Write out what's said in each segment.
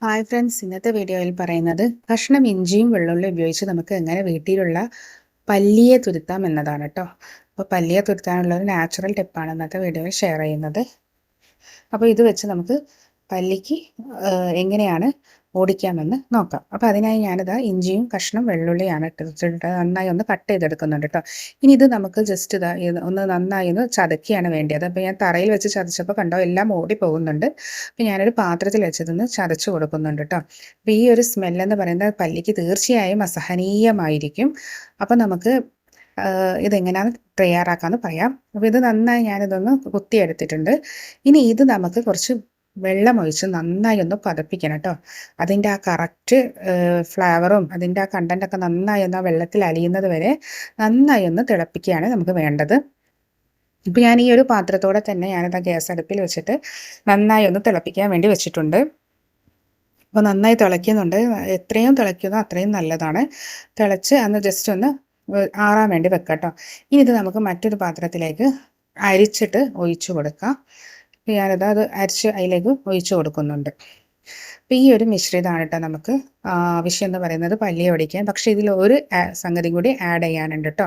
Hi friends, ഇന്നത്തെ വീഡിയോയിൽ പറയുന്നത് കഷ്ണം ഇഞ്ചിയും വെള്ളുള്ളി ഉപയോഗിച്ച് നമുക്ക് എങ്ങനെ വീട്ടിലുള്ള പല്ലിയെ തുരുത്താം എന്നതാണ് കേട്ടോ. അപ്പോൾ പല്ലിയെ തുരുത്താനുള്ള ഒരു നാച്ചുറൽ ടിപ്പാണ് ഇന്നത്തെ വീഡിയോയിൽ ഷെയർ ചെയ്യുന്നത്. അപ്പോൾ ഇത് വെച്ച് നമുക്ക് പല്ലിക്ക് എങ്ങനെയാണ് ഓടിക്കാമെന്ന് നോക്കാം. അപ്പോൾ അതിനായി ഞാനിതാ ഇഞ്ചിയും കഷ്ണം വെള്ളുള്ളിയാണ് ഇട്ടിട്ട് നന്നായി ഒന്ന് കട്ട് ചെയ്തെടുക്കുന്നുണ്ട് കേട്ടോ. ഇനി ഇത് നമുക്ക് ജസ്റ്റ് ഒന്ന് നന്നായി ഒന്ന് ചതക്കിയാണ് വേണ്ടത്. അപ്പോൾ ഞാൻ തറയിൽ വെച്ച് ചതച്ചപ്പോൾ കണ്ടോ എല്ലാം ഓടി പോകുന്നുണ്ട്. അപ്പോൾ ഞാനൊരു പാത്രത്തിൽ വെച്ചതൊന്ന് ചതച്ച് കൊടുക്കുന്നുണ്ട് കേട്ടോ. അപ്പോൾ ഈ ഒരു സ്മെല്ലെന്ന് പറയുന്നത് പല്ലിക്ക് തീർച്ചയായും അസഹനീയമായിരിക്കും. അപ്പോൾ നമുക്ക് ഇതെങ്ങനെയാണ് തയ്യാറാക്കാമെന്ന് പറയാം. അപ്പോൾ ഇത് നന്നായി ഞാനിതൊന്ന് കുത്തിയെടുത്തിട്ടുണ്ട്. ഇനി ഇത് നമുക്ക് കുറച്ച് വെള്ളമൊഴിച്ച് നന്നായി ഒന്ന് പതപ്പിക്കണം കേട്ടോ. അതിൻ്റെ ആ കറക്റ്റ് ഫ്ലേവറും അതിൻ്റെ ആ കണ്ടൻറ്റൊക്കെ നന്നായി ഒന്ന് ആ വെള്ളത്തിൽ അലിയുന്നത് വരെ നന്നായി ഒന്ന് തിളപ്പിക്കുകയാണ് നമുക്ക് വേണ്ടത്. ഇപ്പോൾ ഞാൻ ഈ ഒരു പാത്രത്തോടെ തന്നെ ഞാനത് ഗ്യാസ് അടുപ്പിൽ വെച്ചിട്ട് നന്നായി ഒന്ന് തിളപ്പിക്കാൻ വേണ്ടി വെച്ചിട്ടുണ്ട്. അപ്പോൾ നന്നായി തിളയ്ക്കുന്നുണ്ട്. എത്രയും തിളയ്ക്കുന്നോ അത്രയും നല്ലതാണ്. തിളച്ച് അന്ന് ജസ്റ്റ് ഒന്ന് ആറാൻ വേണ്ടി വെക്കാം കേട്ടോ. ഇനി ഇത് നമുക്ക് മറ്റൊരു പാത്രത്തിലേക്ക് അരിച്ചിട്ട് ഒഴിച്ചു കൊടുക്കാം. ഞാനത് അരിച്ച് അതിലേക്ക് ഒഴിച്ചു കൊടുക്കുന്നുണ്ട്. അപ്പോൾ ഈ ഒരു മിശ്രിതമാണ് കേട്ടോ നമുക്ക് ആവശ്യം എന്ന് പറയുന്നത് പല്ലിയെ ഒടിക്കാൻ. പക്ഷേ ഇതിൽ ഒരു സംഗതി കൂടി ആഡ് ചെയ്യാനുണ്ട് കേട്ടോ.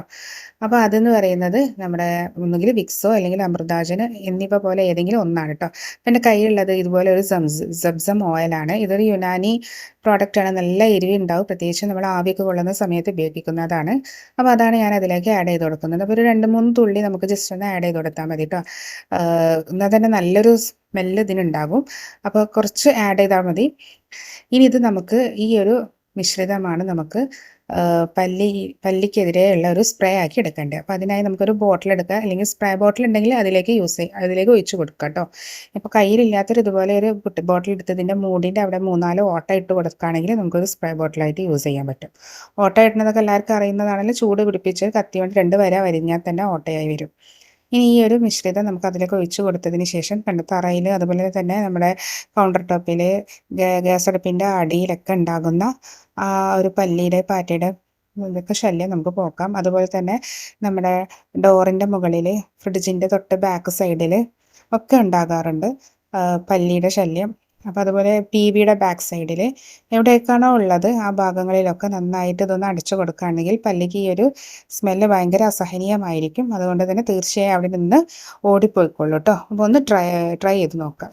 അപ്പോൾ അതെന്ന് പറയുന്നത് നമ്മുടെ ഒന്നുകിൽ വിക്സോ അല്ലെങ്കിൽ അമൃതാജന് എന്നിവ പോലെ ഏതെങ്കിലും ഒന്നാണ് കേട്ടോ. അപ്പം എൻ്റെ കയ്യിലുള്ളത് ഇതുപോലെ ഒരു സബ്സം ഓയിലാണ്. ഇതൊരു യുനാനി പ്രോഡക്റ്റാണ്. നല്ല എരിവുണ്ടാവും, പ്രത്യേകിച്ച് നമ്മൾ ആവിയൊക്കെ കൊള്ളുന്ന സമയത്ത് ഉപയോഗിക്കുന്നതാണ്. അപ്പോൾ അതാണ് ഞാൻ അതിലേക്ക് ആഡ് ചെയ്ത് കൊടുക്കുന്നത്. അപ്പോൾ ഒരു 2-3 തുള്ളി നമുക്ക് ജസ്റ്റ് ഒന്ന് ആഡ് ചെയ്ത് കൊടുത്താൽ മതി കേട്ടോ. എന്നാൽ തന്നെ നല്ലൊരു സ്മെല്ല് ഇതിനുണ്ടാകും. അപ്പോൾ കുറച്ച് ആഡ് ചെയ്താൽ മതി. ഇനി ഇത് നമുക്ക് ഈ ഒരു മിശ്രിതമാണ് നമുക്ക് പല്ലിക്കെതിരെയുള്ള ഒരു സ്പ്രേ ആക്കി എടുക്കേണ്ടത്. അപ്പോൾ അതിനായി നമുക്കൊരു ബോട്ടിൽ എടുക്കുക, അല്ലെങ്കിൽ സ്പ്രേ ബോട്ടിൽ ഉണ്ടെങ്കിൽ അതിലേക്ക് ഒഴിച്ച് കൊടുക്കുക കേട്ടോ. ഇപ്പോൾ കയ്യിലില്ലാത്തൊരു ഇതുപോലെ ഒരു കുട്ടി ബോട്ടിൽ എടുത്തതിൻ്റെ മൂടിൻ്റെ അവിടെ 3-4 ഓട്ട ഇട്ട് കൊടുക്കുകയാണെങ്കിൽ നമുക്കൊരു സ്പ്രേ ബോട്ടിലായിട്ട് യൂസ് ചെയ്യാൻ പറ്റും. ഓട്ട ഇടുന്നതൊക്കെ എല്ലാവർക്കും അറിയുന്നതാണെങ്കിൽ ചൂട് പിടിപ്പിച്ച് കത്തി കൊണ്ട് 2 വര വരിഞ്ഞാൽ തന്നെ ഓട്ടയായി വരും. ഇനി ഈ ഒരു മിശ്രിതം നമുക്ക് അതിലേക്ക് ഒഴിച്ചു കൊടുത്തതിന് ശേഷം തറയിൽ, അതുപോലെ തന്നെ നമ്മുടെ കൗണ്ടർ ടോപ്പിൽ, ഗ്യാസ് അടുപ്പിൻ്റെ അടിയിലൊക്കെ ഉണ്ടാകുന്ന ആ ഒരു പല്ലിയുടെ പാറ്റയുടെ ഇതൊക്കെ ശല്യം നമുക്ക് പോക്കാം. അതുപോലെ തന്നെ നമ്മുടെ ഡോറിൻ്റെ മുകളിൽ, ഫ്രിഡ്ജിൻ്റെ തൊട്ട് ബാക്ക് സൈഡിൽ ഒക്കെ ഉണ്ടാകാറുണ്ട് പല്ലിയുടെ ശല്യം. അപ്പോൾ അതുപോലെ ടി വിയുടെ ബാക്ക് സൈഡിൽ എവിടെയൊക്കെയാണോ ഉള്ളത് ആ ഭാഗങ്ങളിലൊക്കെ നന്നായിട്ട് ഇതൊന്ന് അടിച്ചു കൊടുക്കുകയാണെങ്കിൽ പല്ലിക്ക് ഈ ഒരു സ്മെല്ല് ഭയങ്കര അസഹനീയമായിരിക്കും. അതുകൊണ്ട് തന്നെ തീർച്ചയായും അവിടെ നിന്ന് ഓടിപ്പോയിക്കൊള്ളൂ കേട്ടോ. അപ്പോൾ ഒന്ന് ട്രൈ ചെയ്ത് നോക്കാം.